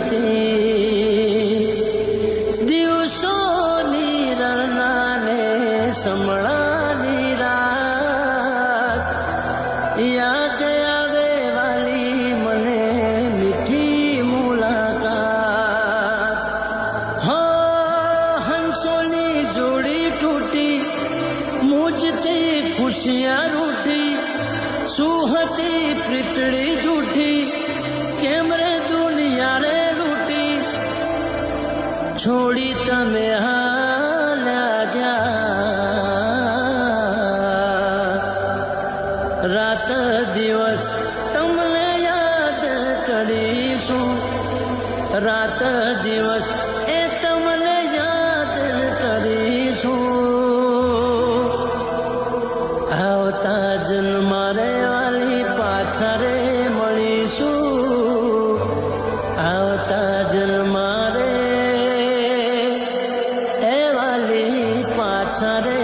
હતી દિવસોની રણનાને સમળાની રાત યાદ આવે વાલી મને મીઠી મુલાકાત હંસોની જોડી તૂટી મુજથી ખુશિયાँ रूठी सुहती प्रीतड़ी झूठी केम रे दुनिया रे लूटी छोड़ी तमे हाल्या गया रात दिवस तमने याद करीशुं रात दिवस ए तमने याद करीशुं આવતા જન્મારે વાલી પાછા રે મળીશું આવતા જન્મારે એ વાલી પાછા રે